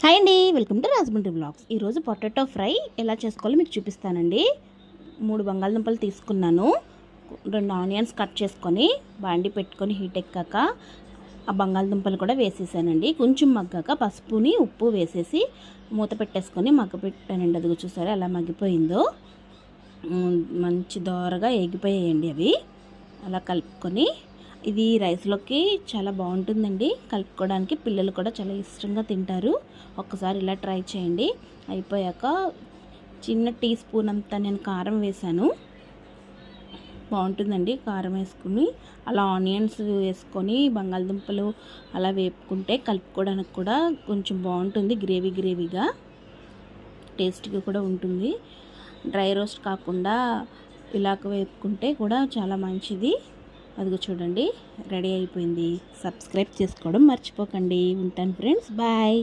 Hi అండి, welcome to Rajahmundry blogs. ఈరోజు potato fry ఎలా చేసుకోవాలో మీకు చూపిస్తానండి. 3 బంగాళదుంపలు తీసుకున్నాను. 2 ఆనియన్స్ కట్ చేసుకొని బాండి పెట్టుకొని హీట్ ఎక్కాక ఆ బంగాళదుంపలు కూడా వేసేసానండి. కొంచెం మగ్గాక పసుపుని ఉప్పు వేసేసి మూత పెట్టేసుకొని మగ్గపెట్టానండి. అదిగో చూసారా ఎలా మగ్గిపోయిందో. మంచి దోరగా ఏగిపోయాయండి అవి. అలా కలుపుకొని ఇది రైస్లోకి చాలా బాగుంటుందండి కలుపుకోవడానికి. పిల్లలు కూడా చాలా ఇష్టంగా తింటారు. ఒక్కసారి ఇలా ట్రై చేయండి. అయిపోయాక చిన్న టీ స్పూన్ అంతా నేను కారం వేసాను. బాగుంటుందండి కారం వేసుకుని. అలా ఆనియన్స్ వేసుకొని బంగాళదుంపలు అలా వేపుకుంటే కలుపుకోవడానికి కూడా కొంచెం బాగుంటుంది. గ్రేవీగా టేస్ట్గా కూడా ఉంటుంది. డ్రై రోస్ట్ కాకుండా ఇలాగ వేపుకుంటే కూడా చాలా మంచిది. అదిగో చూడండి రెడీ అయిపోయింది. సబ్స్క్రైబ్ చేసుకోవడం మర్చిపోకండి. ఉంటాను ఫ్రెండ్స్, బాయ్.